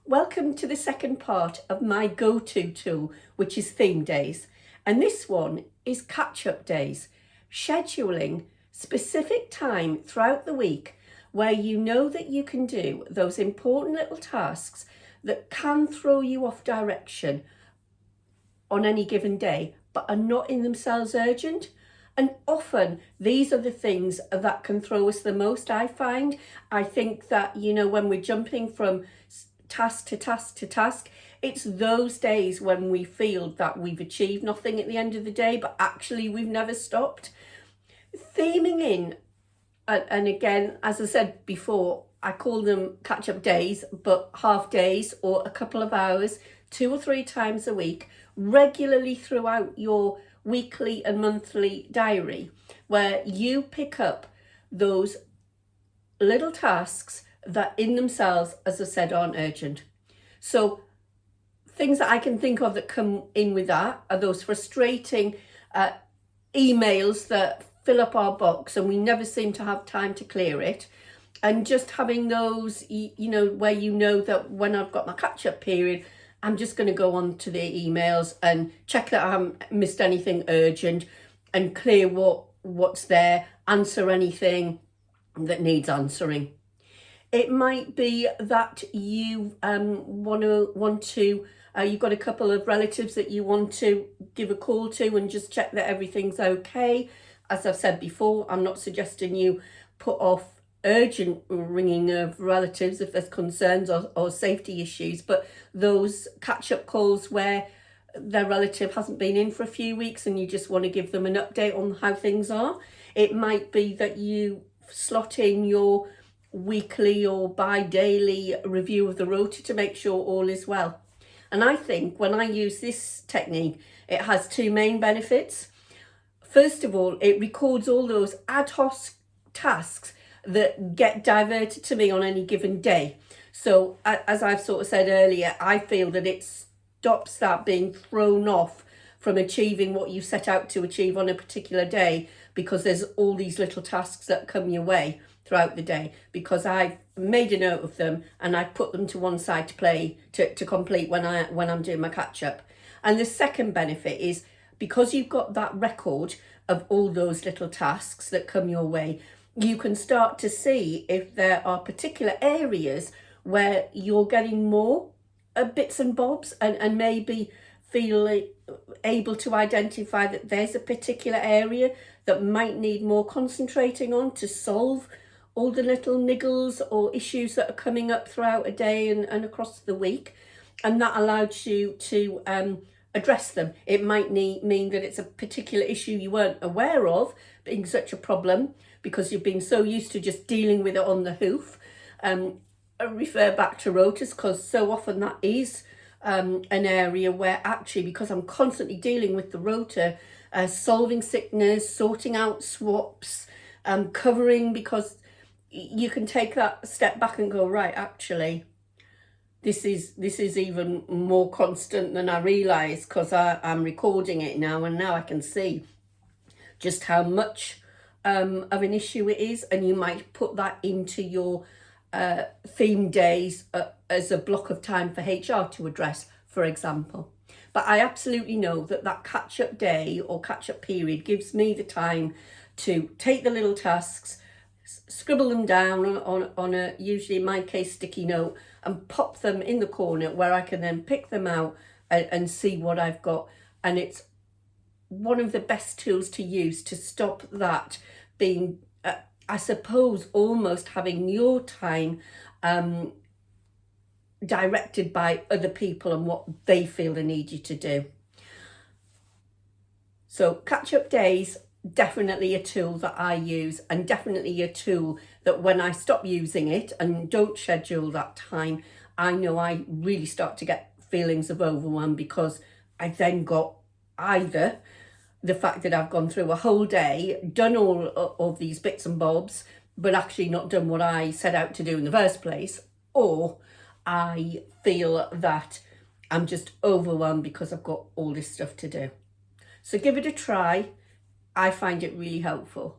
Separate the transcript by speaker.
Speaker 1: Welcome to the second part of my go-to tool, which is theme days. And this one is catch-up days, scheduling specific time throughout the week where you know that you can do those important little tasks that can throw you off direction on any given day, but are not in themselves urgent. And often these are the things that can throw us the most, I find. I think that, when we're jumping from task to task to task, it's those days when we feel that we've achieved nothing at the end of the day, but actually we've never stopped. Theming in, and again, as I said before, I call them catch-up days, but half days or a couple of hours, 2 or 3 times a week, regularly throughout your weekly and monthly diary, where you pick up those little tasks that in themselves, as I said, aren't urgent. So things that I can think of that come in with that are those frustrating emails that fill up our box and we never seem to have time to clear it. And just having those, where that when I've got my catch-up period, I'm just going to go on to the emails and check that I haven't missed anything urgent and clear what's there, answer anything that needs answering. It might be that you you've got a couple of relatives that you want to give a call to and just check that everything's okay. As I've said before, I'm not suggesting you put off urgent ringing of relatives if there's concerns or safety issues, but those catch-up calls where their relative hasn't been in for a few weeks and you just want to give them an update on how things are. It might be that you slot in your weekly or bi-daily review of the rota to make sure all is well. And I think when I use this technique, it has 2 main benefits. First of all, it records all those ad hoc tasks that get diverted to me on any given day. So as I've sort of said earlier, I feel that it stops that being thrown off from achieving what you set out to achieve on a particular day, because there's all these little tasks that come your way throughout the day, because I've made a note of them and I put them to one side to complete when I'm doing my catch up. And the second benefit is because you've got that record of all those little tasks that come your way, you can start to see if there are particular areas where you're getting more bits and bobs and maybe feel able to identify that there's a particular area that might need more concentrating on to solve all the little niggles or issues that are coming up throughout a day and across the week. And that allows you to address them. It might mean that it's a particular issue you weren't aware of being such a problem because you've been so used to just dealing with it on the hoof. Refer back to rotas, because so often that is an area where actually, because I'm constantly dealing with the rota, solving sickness, sorting out swaps, covering, because you can take that step back and go, right, actually, this is even more constant than I realised, because I'm recording it now and now I can see just how much of an issue it is. And you might put that into your theme days as a block of time for HR to address, for example. But I absolutely know that catch-up day or catch-up period gives me the time to take the little tasks, scribble them down on a, usually in my case, sticky note, and pop them in the corner where I can then pick them out and see what I've got. And it's one of the best tools to use to stop that being, I suppose, almost having your time directed by other people and what they feel they need you to do. So catch-up days, definitely a tool that I use, and definitely a tool that when I stop using it and don't schedule that time, I know I really start to get feelings of overwhelm, because I then got either the fact that I've gone through a whole day, done all of these bits and bobs, but actually not done what I set out to do in the first place, or I feel that I'm just overwhelmed because I've got all this stuff to do. So give it a try. I find it really helpful.